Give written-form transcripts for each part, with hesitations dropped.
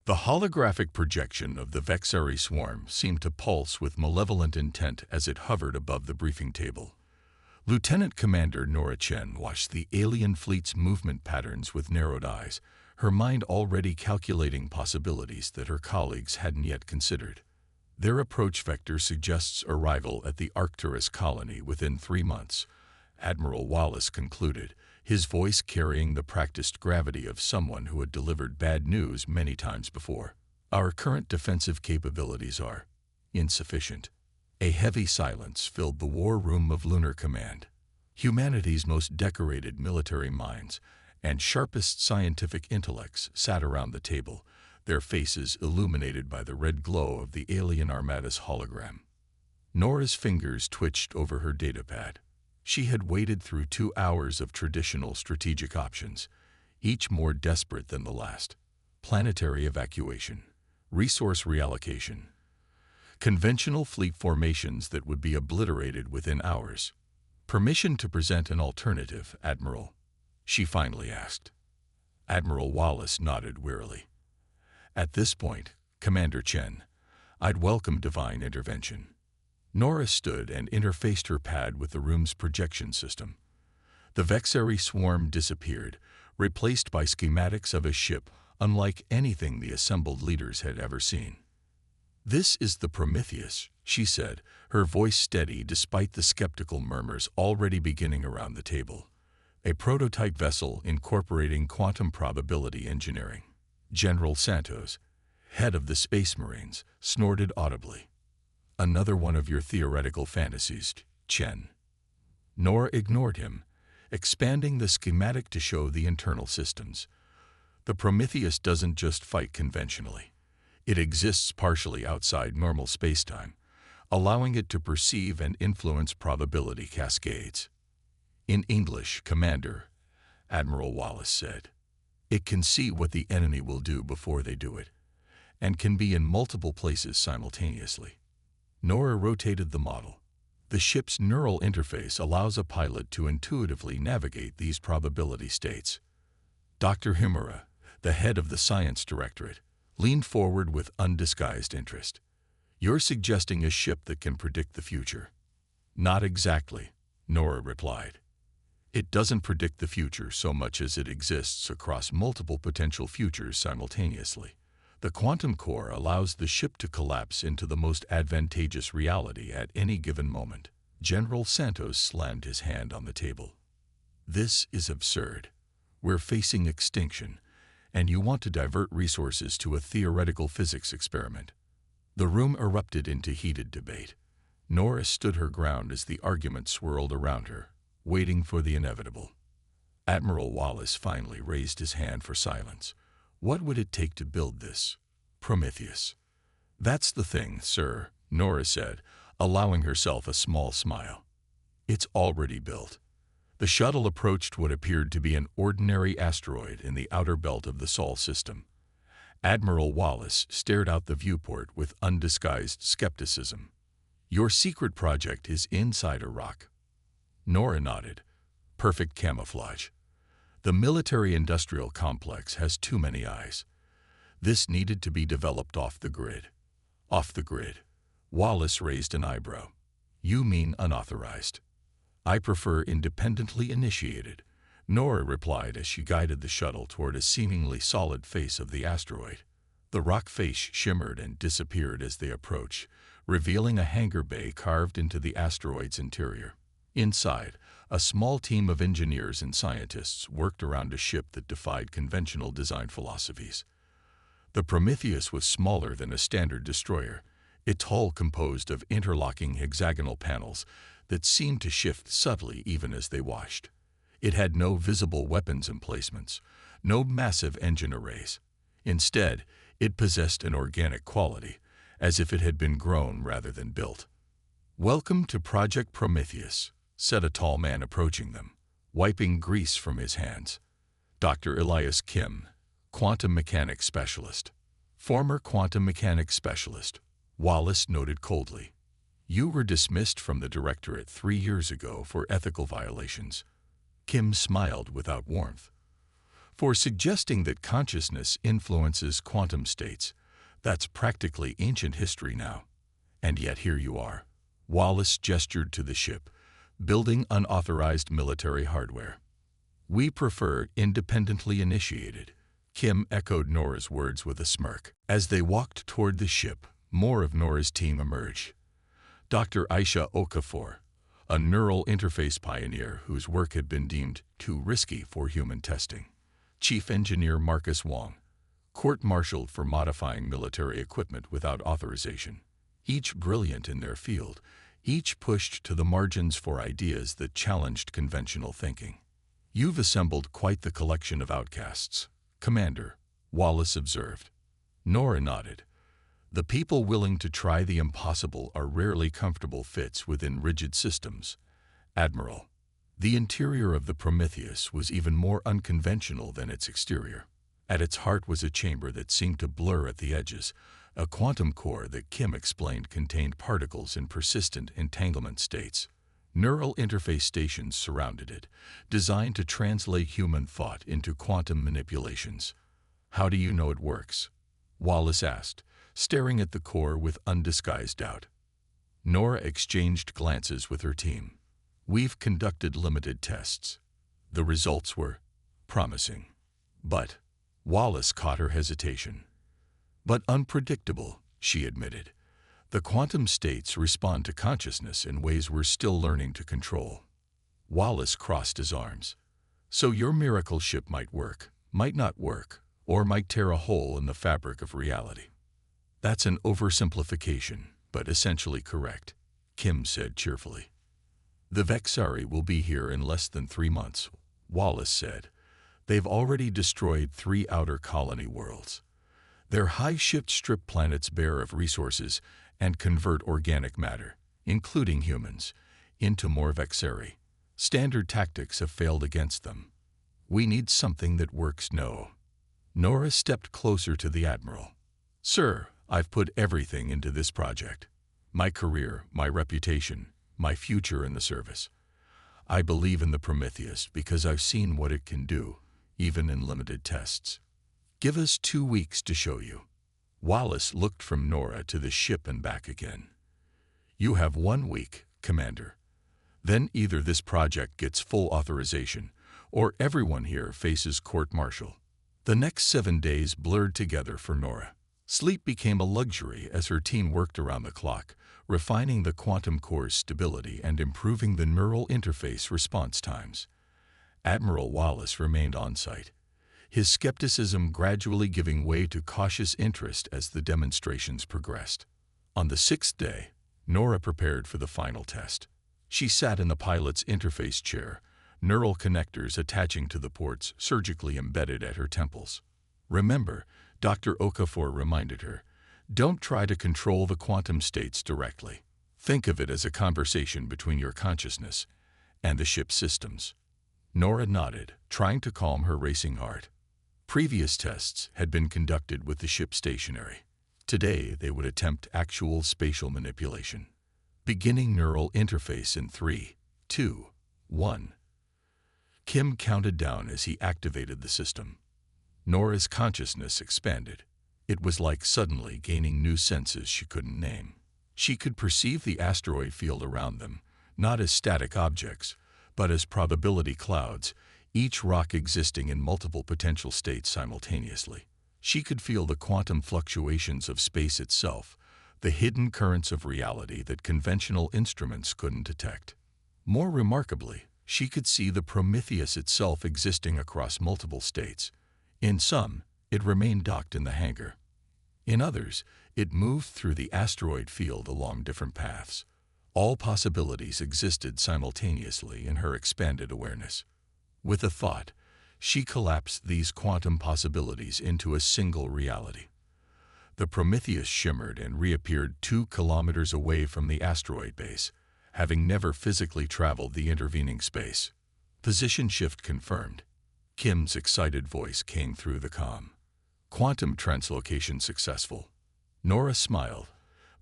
The holographic projection of the Vexari swarm seemed to pulse with malevolent intent as it hovered above the briefing table. Lieutenant Commander Nora Chen watched the alien fleet's movement patterns with narrowed eyes, her mind already calculating possibilities that her colleagues hadn't yet considered. Their approach vector suggests arrival at the Arcturus colony within 3 months, Admiral Wallace concluded, his voice carrying the practiced gravity of someone who had delivered bad news many times before. Our current defensive capabilities are insufficient. A heavy silence filled the war room of Lunar Command. Humanity's most decorated military minds and sharpest scientific intellects sat around the table, their faces illuminated by the red glow of the alien armada's hologram. Nora's fingers twitched over her datapad. She had waded through 2 hours of traditional strategic options, each more desperate than the last. Planetary evacuation, resource reallocation, conventional fleet formations that would be obliterated within hours. Permission to present an alternative, Admiral? She finally asked. Admiral Wallace nodded wearily. At this point, Commander Chen, I'd welcome divine intervention. Nora stood and interfaced her pad with the room's projection system. The Vexari swarm disappeared, replaced by schematics of a ship unlike anything the assembled leaders had ever seen. This is the Prometheus, she said, her voice steady despite the skeptical murmurs already beginning around the table. A prototype vessel incorporating quantum probability engineering. General Santos, head of the Space Marines, snorted audibly. Another one of your theoretical fantasies, Chen. Nora ignored him, expanding the schematic to show the internal systems. The Prometheus doesn't just fight conventionally. It exists partially outside normal spacetime, allowing it to perceive and influence probability cascades. In English, Commander, Admiral Wallace said, it can see what the enemy will do before they do it, and can be in multiple places simultaneously. Nora rotated the model. The ship's neural interface allows a pilot to intuitively navigate these probability states. Dr. Himura, the head of the Science Directorate, leaned forward with undisguised interest. You're suggesting a ship that can predict the future? Not exactly, Nora replied. It doesn't predict the future so much as it exists across multiple potential futures simultaneously. The quantum core allows the ship to collapse into the most advantageous reality at any given moment. General Santos slammed his hand on the table. This is absurd. We're facing extinction, and you want to divert resources to a theoretical physics experiment. The room erupted into heated debate. Nora stood her ground as the argument swirled around her, waiting for the inevitable. Admiral Wallace finally raised his hand for silence. What would it take to build this Prometheus? That's the thing, sir, Nora said, allowing herself a small smile. It's already built. The shuttle approached what appeared to be an ordinary asteroid in the outer belt of the Sol system. Admiral Wallace stared out the viewport with undisguised skepticism. Your secret project is inside a rock. Nora nodded. Perfect camouflage. The military-industrial complex has too many eyes. This needed to be developed off the grid. Off the grid. Wallace raised an eyebrow. You mean unauthorized? I prefer independently initiated, Nora replied as she guided the shuttle toward a seemingly solid face of the asteroid. The rock face shimmered and disappeared as they approached, revealing a hangar bay carved into the asteroid's interior. Inside, a small team of engineers and scientists worked around a ship that defied conventional design philosophies. The Prometheus was smaller than a standard destroyer, its hull composed of interlocking hexagonal panels that seemed to shift subtly even as they washed. It had no visible weapons emplacements, no massive engine arrays. Instead, it possessed an organic quality, as if it had been grown rather than built. Welcome to Project Prometheus, said a tall man approaching them, wiping grease from his hands. Dr. Elias Kim, quantum mechanics specialist. Former quantum mechanics specialist, Wallace noted coldly. You were dismissed from the directorate 3 years ago for ethical violations. Kim smiled without warmth. For suggesting that consciousness influences quantum states, that's practically ancient history now. And yet here you are. Wallace gestured to the ship, building unauthorized military hardware. We prefer independently initiated. Kim echoed Nora's words with a smirk. As they walked toward the ship, more of Nora's team emerged. Dr. Aisha Okafor, a neural interface pioneer whose work had been deemed too risky for human testing. Chief Engineer Marcus Wong, court-martialed for modifying military equipment without authorization. Each brilliant in their field, each pushed to the margins for ideas that challenged conventional thinking. You've assembled quite the collection of outcasts, Commander, Wallace observed. Nora nodded. The people willing to try the impossible are rarely comfortable fits within rigid systems. Admiral, the interior of the Prometheus was even more unconventional than its exterior. At its heart was a chamber that seemed to blur at the edges, a quantum core that Kim explained contained particles in persistent entanglement states. Neural interface stations surrounded it, designed to translate human thought into quantum manipulations. How do you know it works? Wallace asked, staring at the core with undisguised doubt. Nora exchanged glances with her team. We've conducted limited tests. The results were promising. But Wallace caught her hesitation. But unpredictable, she admitted. The quantum states respond to consciousness in ways we're still learning to control. Wallace crossed his arms. So your miracle ship might work, might not work, or might tear a hole in the fabric of reality. That's an oversimplification, but essentially correct, Kim said cheerfully. The Vexari will be here in less than 3 months, Wallace said. They've already destroyed 3 outer colony worlds. Their high-shift strip planets bare of resources and convert organic matter, including humans, into more Vexari. Standard tactics have failed against them. We need something that works now. Nora stepped closer to the Admiral. Sir, I've put everything into this project. My career, my reputation, my future in the service. I believe in the Prometheus because I've seen what it can do, even in limited tests. Give us 2 weeks to show you. Wallace looked from Nora to the ship and back again. You have 1 week, Commander. Then either this project gets full authorization, or everyone here faces court-martial. The next 7 days blurred together for Nora. Sleep became a luxury as her team worked around the clock, refining the quantum core's stability and improving the neural interface response times. Admiral Wallace remained on site, his skepticism gradually giving way to cautious interest as the demonstrations progressed. On the 6th day, Nora prepared for the final test. She sat in the pilot's interface chair, neural connectors attaching to the ports surgically embedded at her temples. Remember, Dr. Okafor reminded her, don't try to control the quantum states directly. Think of it as a conversation between your consciousness and the ship's systems. Nora nodded, trying to calm her racing heart. Previous tests had been conducted with the ship stationary. Today, they would attempt actual spatial manipulation. Beginning neural interface in 3, 2, 1. Kim counted down as he activated the system. Nora's consciousness expanded. It was like suddenly gaining new senses she couldn't name. She could perceive the asteroid field around them, not as static objects, but as probability clouds, each rock existing in multiple potential states simultaneously. She could feel the quantum fluctuations of space itself, the hidden currents of reality that conventional instruments couldn't detect. More remarkably, she could see the Prometheus itself existing across multiple states. In some, it remained docked in the hangar. In others, it moved through the asteroid field along different paths. All possibilities existed simultaneously in her expanded awareness. With a thought, she collapsed these quantum possibilities into a single reality. The Prometheus shimmered and reappeared 2 kilometers away from the asteroid base, having never physically traveled the intervening space. Position shift confirmed. Kim's excited voice came through the comm. Quantum translocation successful. Nora smiled,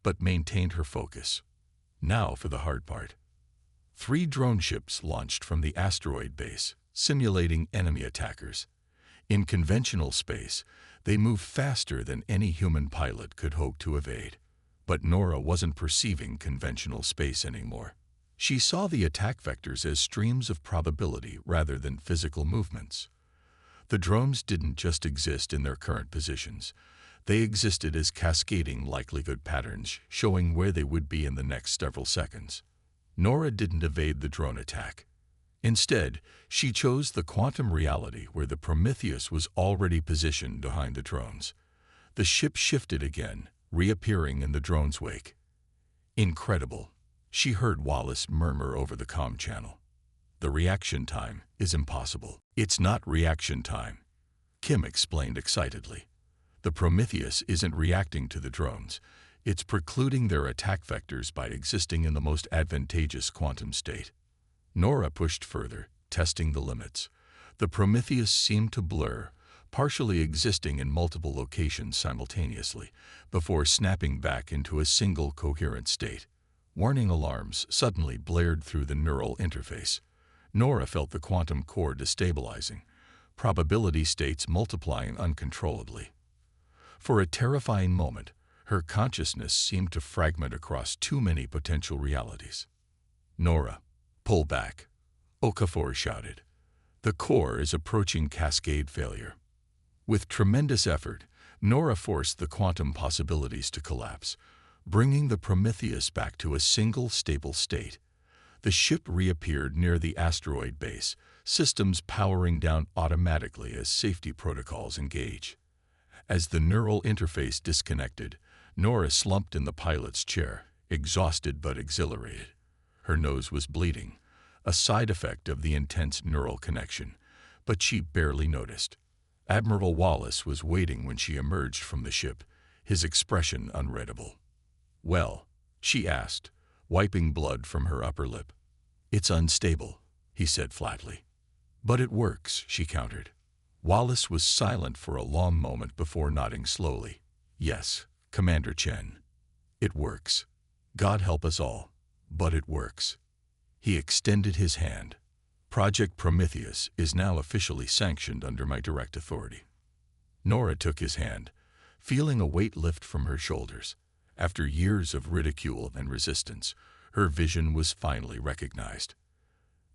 but maintained her focus. Now for the hard part. 3 drone ships launched from the asteroid base, simulating enemy attackers. In conventional space, they moved faster than any human pilot could hope to evade. But Nora wasn't perceiving conventional space anymore. She saw the attack vectors as streams of probability rather than physical movements. The drones didn't just exist in their current positions. They existed as cascading likelihood patterns, showing where they would be in the next several seconds. Nora didn't evade the drone attack. Instead, she chose the quantum reality where the Prometheus was already positioned behind the drones. The ship shifted again, reappearing in the drone's wake. Incredible, she heard Wallace murmur over the comm channel. The reaction time is impossible. It's not reaction time, Kim explained excitedly. The Prometheus isn't reacting to the drones. It's precluding their attack vectors by existing in the most advantageous quantum state. Nora pushed further, testing the limits. The Prometheus seemed to blur, partially existing in multiple locations simultaneously, before snapping back into a single coherent state. Warning alarms suddenly blared through the neural interface. Nora felt the quantum core destabilizing, probability states multiplying uncontrollably. For a terrifying moment, her consciousness seemed to fragment across too many potential realities. Nora, pull back, Okafor shouted. The core is approaching cascade failure. With tremendous effort, Nora forced the quantum possibilities to collapse, bringing the Prometheus back to a single stable state. The ship reappeared near the asteroid base, systems powering down automatically as safety protocols engage. As the neural interface disconnected, Nora slumped in the pilot's chair, exhausted but exhilarated. Her nose was bleeding, a side effect of the intense neural connection, but she barely noticed. Admiral Wallace was waiting when she emerged from the ship, his expression unreadable. "Well?" she asked, wiping blood from her upper lip. "It's unstable," he said flatly. "But it works," she countered. Wallace was silent for a long moment before nodding slowly. "Yes, Commander Chen. It works. God help us all, but it works." He extended his hand. "Project Prometheus is now officially sanctioned under my direct authority." Nora took his hand, feeling a weight lift from her shoulders. After years of ridicule and resistance, her vision was finally recognized.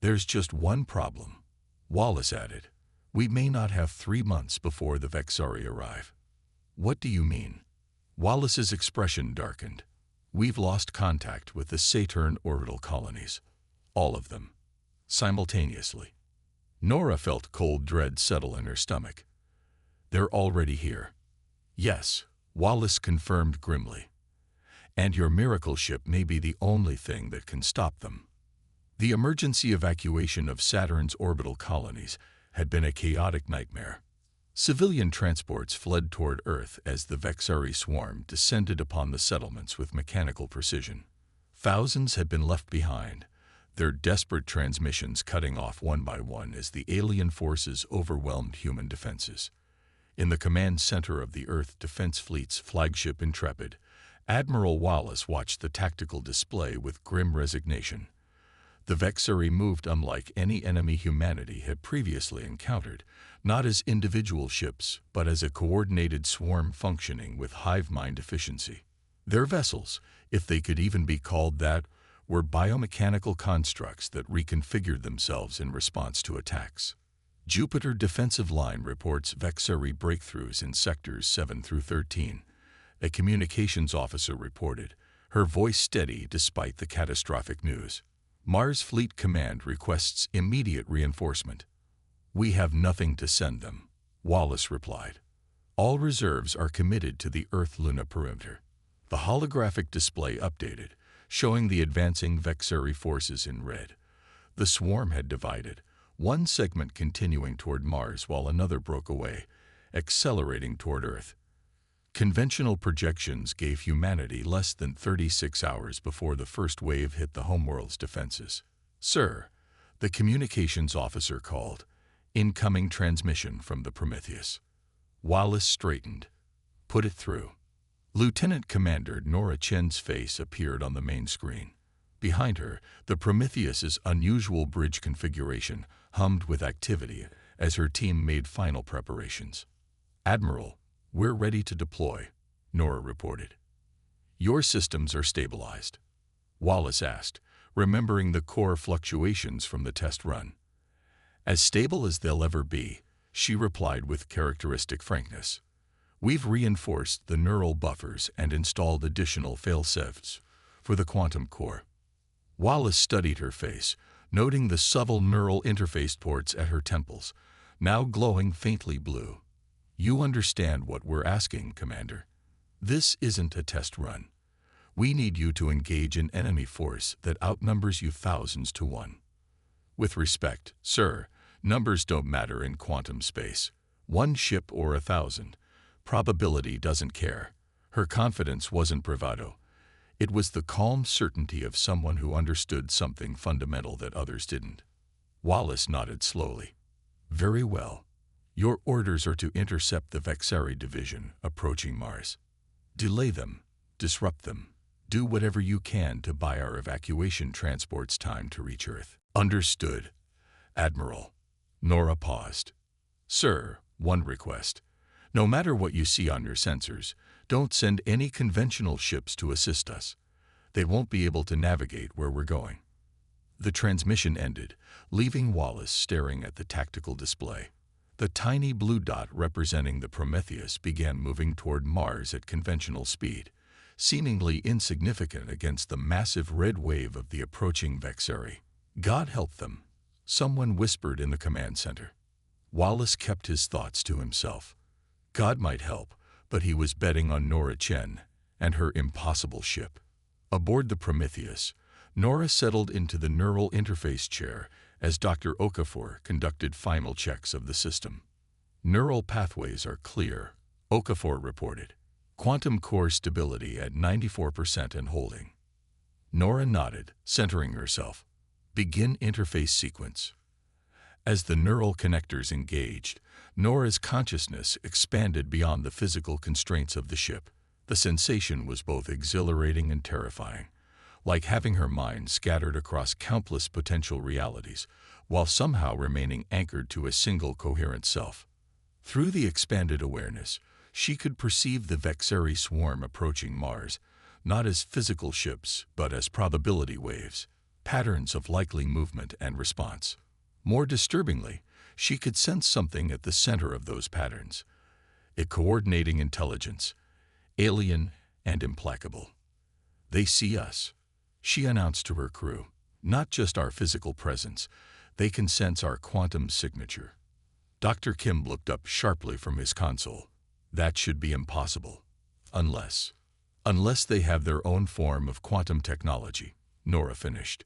"There's just one problem," Wallace added. "We may not have 3 months before the Vexari arrive." "What do you mean?" Wallace's expression darkened. "We've lost contact with the Saturn orbital colonies. All of them. Simultaneously." Nora felt cold dread settle in her stomach. "They're already here." "Yes," Wallace confirmed grimly. "And your miracle ship may be the only thing that can stop them." The emergency evacuation of Saturn's orbital colonies had been a chaotic nightmare. Civilian transports fled toward Earth as the Vexari swarm descended upon the settlements with mechanical precision. Thousands had been left behind, their desperate transmissions cutting off one by one as the alien forces overwhelmed human defenses. In the command center of the Earth Defense Fleet's flagship Intrepid, Admiral Wallace watched the tactical display with grim resignation. The Vexari moved unlike any enemy humanity had previously encountered, not as individual ships, but as a coordinated swarm functioning with hive mind efficiency. Their vessels, if they could even be called that, were biomechanical constructs that reconfigured themselves in response to attacks. Jupiter Defensive Line reports Vexari breakthroughs in sectors 7 through 13. A communications officer reported, her voice steady despite the catastrophic news. Mars Fleet Command requests immediate reinforcement. "We have nothing to send them," Wallace replied. "All reserves are committed to the Earth-Luna perimeter." The holographic display updated, showing the advancing Vexari forces in red. The swarm had divided, one segment continuing toward Mars while another broke away, accelerating toward Earth. Conventional projections gave humanity less than 36 hours before the first wave hit the homeworld's defenses. "Sir," the communications officer called. "Incoming transmission from the Prometheus." Wallace straightened. "Put it through." Lieutenant Commander Nora Chen's face appeared on the main screen. Behind her, the Prometheus's unusual bridge configuration hummed with activity as her team made final preparations. "Admiral, we're ready to deploy," Nora reported. "Your systems are stabilized?" Wallace asked, remembering the core fluctuations from the test run. "As stable as they'll ever be," she replied with characteristic frankness. "We've reinforced the neural buffers and installed additional fail-safes for the quantum core." Wallace studied her face, noting the subtle neural interface ports at her temples, now glowing faintly blue. "You understand what we're asking, Commander. This isn't a test run. We need you to engage an enemy force that outnumbers you thousands to one." "With respect, sir, numbers don't matter in quantum space. One ship or 1,000. Probability doesn't care." Her confidence wasn't bravado. It was the calm certainty of someone who understood something fundamental that others didn't. Wallace nodded slowly. "Very well. Your orders are to intercept the Vexari division approaching Mars. Delay them, disrupt them, do whatever you can to buy our evacuation transports time to reach Earth." "Understood, Admiral." Nora paused. "Sir, one request. No matter what you see on your sensors, don't send any conventional ships to assist us. They won't be able to navigate where we're going." The transmission ended, leaving Wallace staring at the tactical display. The tiny blue dot representing the Prometheus began moving toward Mars at conventional speed, seemingly insignificant against the massive red wave of the approaching Vexari. "God help them," someone whispered in the command center. Wallace kept his thoughts to himself. God might help, but he was betting on Nora Chen and her impossible ship. Aboard the Prometheus, Nora settled into the neural interface chair as Dr. Okafor conducted final checks of the system. "Neural pathways are clear," Okafor reported. "Quantum core stability at 94% and holding." Nora nodded, centering herself. "Begin interface sequence." As the neural connectors engaged, Nora's consciousness expanded beyond the physical constraints of the ship. The sensation was both exhilarating and terrifying, like having her mind scattered across countless potential realities, while somehow remaining anchored to a single coherent self. Through the expanded awareness, she could perceive the Vexari swarm approaching Mars, not as physical ships, but as probability waves, patterns of likely movement and response. More disturbingly, she could sense something at the center of those patterns, a coordinating intelligence, alien and implacable. "They see us," she announced to her crew. "Not just our physical presence, they can sense our quantum signature." Dr. Kim looked up sharply from his console. "That should be impossible. Unless they have their own form of quantum technology," Nora finished.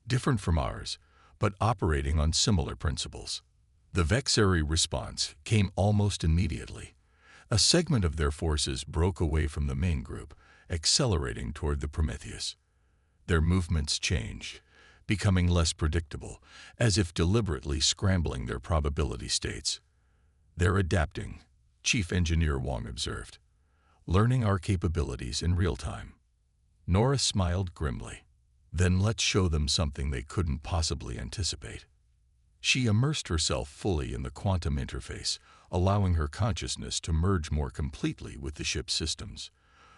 "Different from ours, but operating on similar principles." The Vexari response came almost immediately. A segment of their forces broke away from the main group, accelerating toward the Prometheus. Their movements changed, becoming less predictable, as if deliberately scrambling their probability states. "They're adapting," Chief Engineer Wong observed, "learning our capabilities in real time." Nora smiled grimly. "Then let's show them something they couldn't possibly anticipate." She immersed herself fully in the quantum interface, allowing her consciousness to merge more completely with the ship's systems.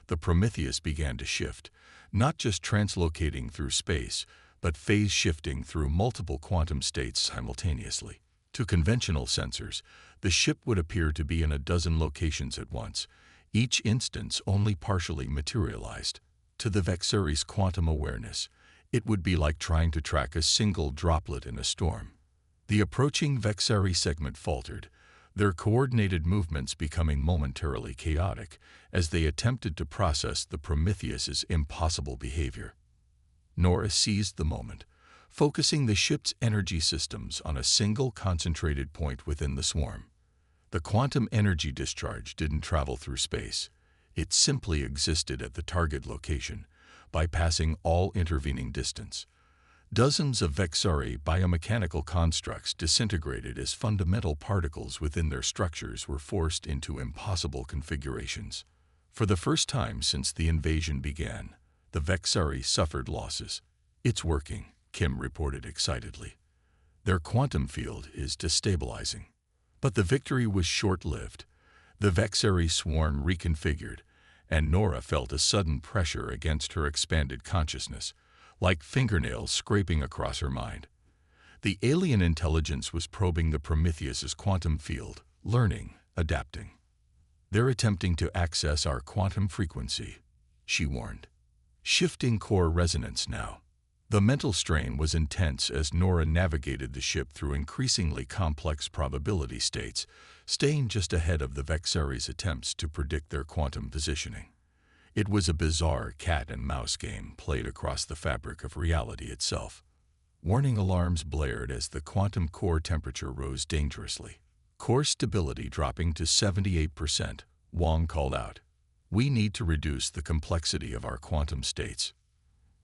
The Prometheus began to shift, not just translocating through space, but phase-shifting through multiple quantum states simultaneously. To conventional sensors, the ship would appear to be in a dozen locations at once, each instance only partially materialized. To the Vexari's quantum awareness, it would be like trying to track a single droplet in a storm. The approaching Vexari segment faltered, their coordinated movements becoming momentarily chaotic as they attempted to process the Prometheus's impossible behavior. Nora seized the moment, focusing the ship's energy systems on a single concentrated point within the swarm. The quantum energy discharge didn't travel through space. It simply existed at the target location, bypassing all intervening distance. Dozens of Vexari biomechanical constructs disintegrated as fundamental particles within their structures were forced into impossible configurations. For the first time since the invasion began, the Vexari suffered losses. "It's working," Kim reported excitedly. "Their quantum field is destabilizing." But the victory was short-lived. The Vexari swarm reconfigured, and Nora felt a sudden pressure against her expanded consciousness, like fingernails scraping across her mind. The alien intelligence was probing the Prometheus's quantum field, learning, adapting. "They're attempting to access our quantum frequency," she warned. Shifting core resonance now. The mental strain was intense as Nora navigated the ship through increasingly complex probability states, staying just ahead of the Vexari's attempts to predict their quantum positioning. It was a bizarre cat-and-mouse game played across the fabric of reality itself. Warning alarms blared as the quantum core temperature rose dangerously. Core stability dropping to 78%, Wong called out. "We need to reduce the complexity of our quantum states."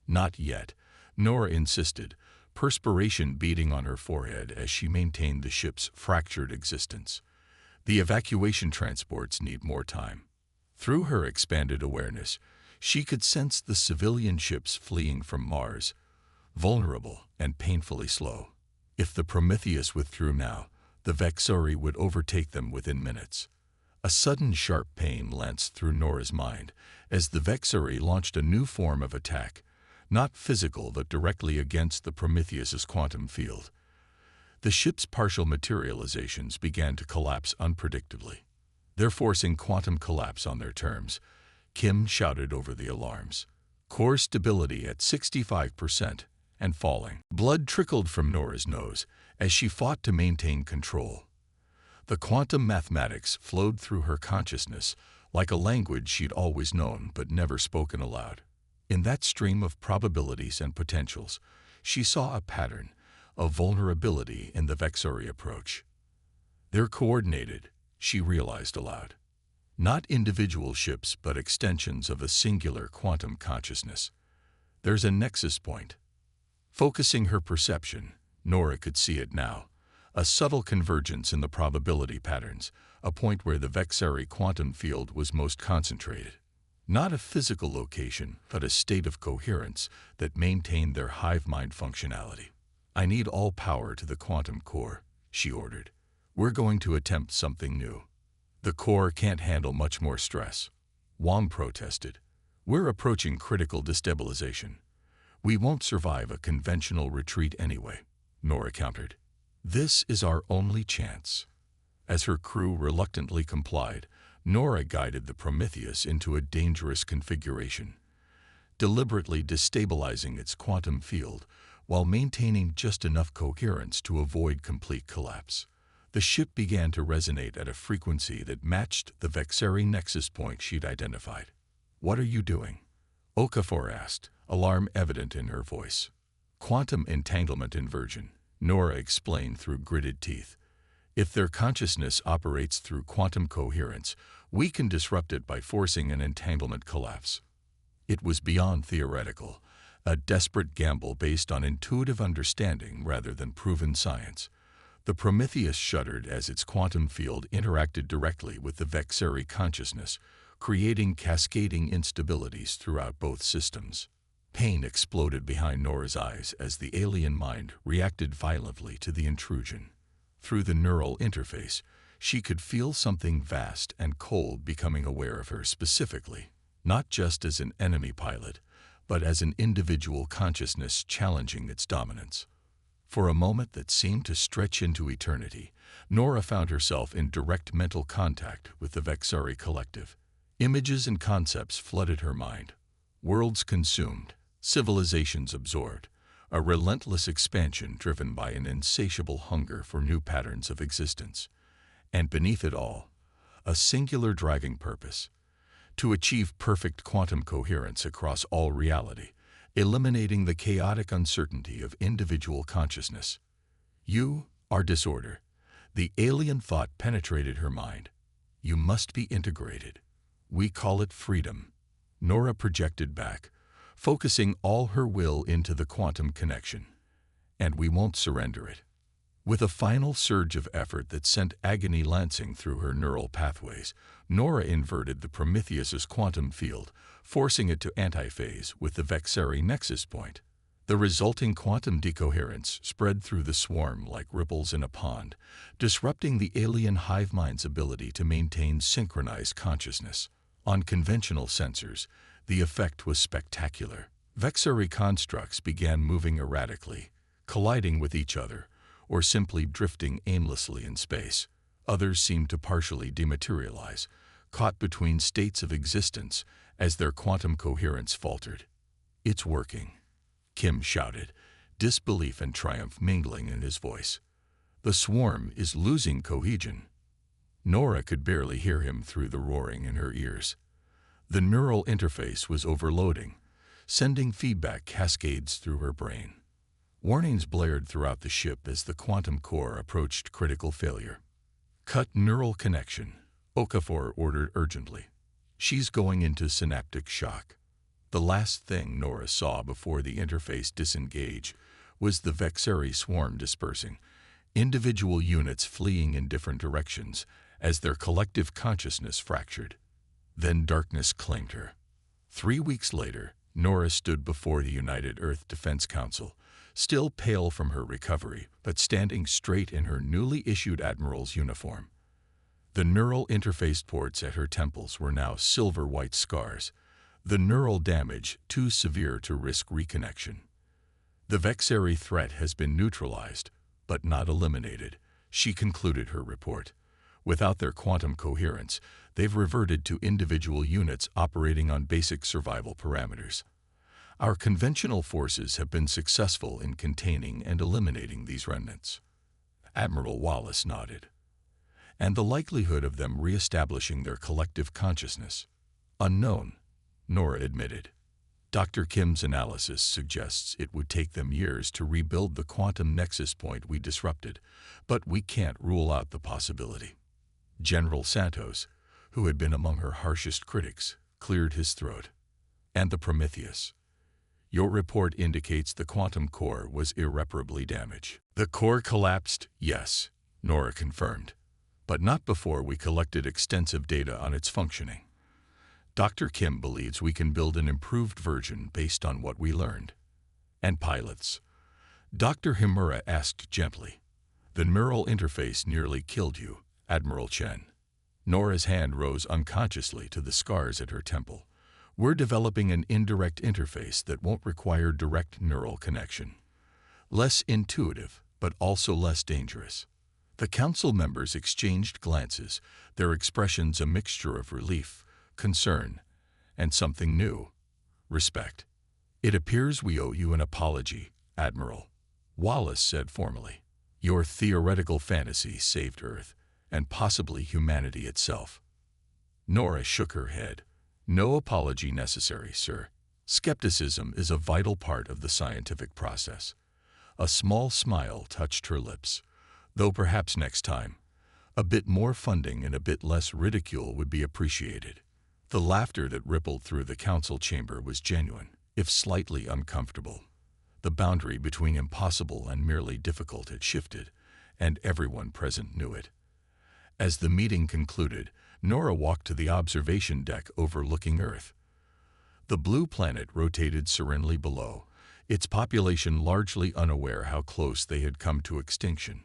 "Not yet," Nora insisted, perspiration beading on her forehead as she maintained the ship's fractured existence. "The evacuation transports need more time." Through her expanded awareness, she could sense the civilian ships fleeing from Mars, vulnerable and painfully slow. If the Prometheus withdrew now, the Vexari would overtake them within minutes. A sudden sharp pain lanced through Nora's mind as the Vexari launched a new form of attack, not physical but directly against the Prometheus's quantum field. The ship's partial materializations began to collapse unpredictably. "They're forcing quantum collapse on their terms," Kim shouted over the alarms. "Core stability at 65% and falling." Blood trickled from Nora's nose as she fought to maintain control. The quantum mathematics flowed through her consciousness like a language she'd always known but never spoken aloud. In that stream of probabilities and potentials, she saw a pattern, a vulnerability in the Vexari approach. "They're coordinated," she realized aloud. "Not individual ships but extensions of a singular quantum consciousness. There's a nexus point." Focusing her perception, Nora could see it now. A subtle convergence in the probability patterns, a point where the Vexari quantum field was most concentrated. Not a physical location, but a state of coherence that maintained their hive mind functionality. "I need all power to the quantum core," she ordered. "We're going to attempt something new." "The core can't handle much more stress," Wong protested. "We're approaching critical destabilization." "We won't survive a conventional retreat anyway," Nora countered. "This is our only chance." As her crew reluctantly complied, Nora guided the Prometheus into a dangerous configuration, deliberately destabilizing its quantum field while maintaining just enough coherence to avoid complete collapse. The ship began to resonate at a frequency that matched the Vexari nexus point she'd identified. "What are you doing?" Okafor asked, alarm evident in her voice. "Quantum entanglement inversion," Nora explained through gritted teeth. "If their consciousness operates through quantum coherence, we can disrupt it by forcing an entanglement collapse." It was beyond theoretical, a desperate gamble based on intuitive understanding rather than proven science. The Prometheus shuddered as its quantum field interacted directly with the Vexari consciousness, creating cascading instabilities throughout both systems. Pain exploded behind Nora's eyes as the alien mind reacted violently to the intrusion. Through the neural interface, she could feel something vast and cold becoming aware of her specifically, not just as an enemy pilot, but as an individual consciousness challenging its dominance. For a moment that seemed to stretch into eternity, Nora found herself in direct mental contact with the Vexari collective. Images and concepts flooded her mind. Worlds consumed, civilizations absorbed, a relentless expansion driven by an insatiable hunger for new patterns of existence. And beneath it all, a singular driving purpose: to achieve perfect quantum coherence across all reality, eliminating the chaotic uncertainty of individual consciousness. "You are disorder." The alien thought penetrated her mind. "You must be integrated. We call it freedom." Nora projected back, focusing all her will into the quantum connection. "And we won't surrender it." With a final surge of effort that sent agony lancing through her neural pathways, Nora inverted the Prometheus's quantum field, forcing it to antiphase with the Vexari nexus point. The resulting quantum decoherence spread through the swarm like ripples in a pond, disrupting the alien hive mind's ability to maintain synchronized consciousness. On conventional sensors, the effect was spectacular. Vexillary constructs began moving erratically, colliding with each other, or simply drifting aimlessly in space. Others seemed to partially dematerialize, caught between states of existence as their quantum coherence faltered. "It's working," Kim shouted, disbelief and triumph mingling in his voice. "The swarm is losing cohesion." Nora could barely hear him through the roaring in her ears. The neural interface was overloading, sending feedback cascades through her brain. Warnings blared throughout the ship as the quantum core approached critical failure. "Cut neural connection," Okafor ordered urgently. "She's going into synaptic shock." The last thing Nora saw before the interface disengaged was the Vexillary swarm dispersing, individual units fleeing in different directions as their collective consciousness fractured. Then darkness claimed her. 3 weeks later, Nora stood before the United Earth Defense Council, still pale from her recovery, but standing straight in her newly issued admiral's uniform. The neural interface ports at her temples were now silver-white scars, the neural damage too severe to risk reconnection. "The Vexillary threat has been neutralized, but not eliminated," she concluded her report. "Without their quantum coherence, they've reverted to individual units operating on basic survival parameters. Our conventional forces have been successful in containing and eliminating these remnants." Admiral Wallace nodded. "And the likelihood of them reestablishing their collective consciousness?" "Unknown," Nora admitted. "Dr. Kim's analysis suggests it would take them years to rebuild the quantum nexus point we disrupted, but we can't rule out the possibility." General Santos, who had been among her harshest critics, cleared his throat. "And the Prometheus? Your report indicates the quantum core was irreparably damaged." "The core collapsed, yes," Nora confirmed, "but not before we collected extensive data on its functioning. Dr. Kim believes we can build an improved version based on what we learned." "And pilots?" Dr. Himura asked gently. "The neural interface nearly killed you, Admiral Chen." Nora's hand rose unconsciously to the scars at her temple. "We're developing an indirect interface that won't require direct neural connection. Less intuitive, but also less dangerous." The council members exchanged glances, their expressions a mixture of relief, concern, and something new: respect. "It appears we owe you an apology, Admiral," Wallace said formally. "Your theoretical fantasy saved Earth, and possibly humanity itself." Nora shook her head. "No apology necessary, sir. Skepticism is a vital part of the scientific process." A small smile touched her lips. "Though perhaps next time, a bit more funding and a bit less ridicule would be appreciated." The laughter that rippled through the council chamber was genuine, if slightly uncomfortable. The boundary between impossible and merely difficult had shifted, and everyone present knew it. As the meeting concluded, Nora walked to the observation deck overlooking Earth. The blue planet rotated serenely below, its population largely unaware how close they had come to extinction.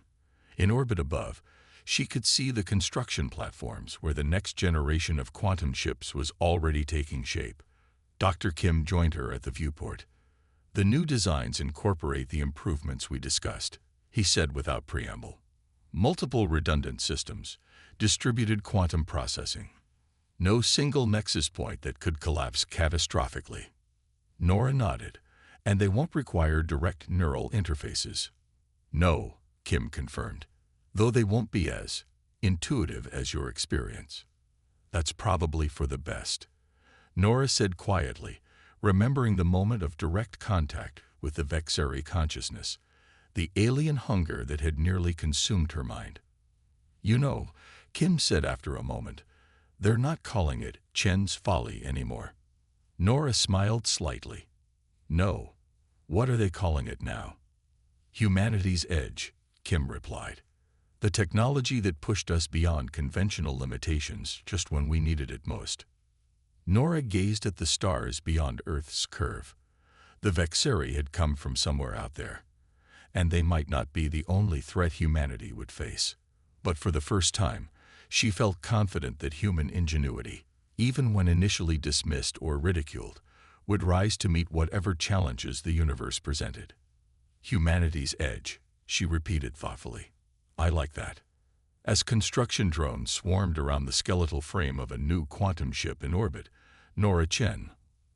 In orbit above, she could see the construction platforms where the next generation of quantum ships was already taking shape. Dr. Kim joined her at the viewport. "The new designs incorporate the improvements we discussed," he said without preamble. "Multiple redundant systems, distributed quantum processing. No single nexus point that could collapse catastrophically." Nora nodded. "And they won't require direct neural interfaces." "No," Kim confirmed, "though they won't be as intuitive as your experience." "That's probably for the best," Nora said quietly, remembering the moment of direct contact with the Vexillary consciousness, the alien hunger that had nearly consumed her mind. "You know," Kim said after a moment, "they're not calling it Chen's Folly anymore." Nora smiled slightly. "No. What are they calling it now?" "Humanity's Edge," Kim replied. "The technology that pushed us beyond conventional limitations just when we needed it most." Nora gazed at the stars beyond Earth's curve. The Vexeri had come from somewhere out there, and they might not be the only threat humanity would face. But for the first time, she felt confident that human ingenuity, even when initially dismissed or ridiculed, would rise to meet whatever challenges the universe presented. Humanity's edge, she repeated thoughtfully. I like that. As construction drones swarmed around the skeletal frame of a new quantum ship in orbit, Nora Chen,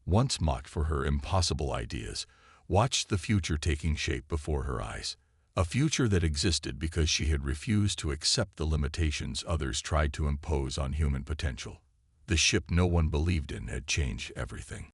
once mocked for her impossible ideas, watched the future taking shape before her eyes. A future that existed because she had refused to accept the limitations others tried to impose on human potential. The ship no one believed in had changed everything.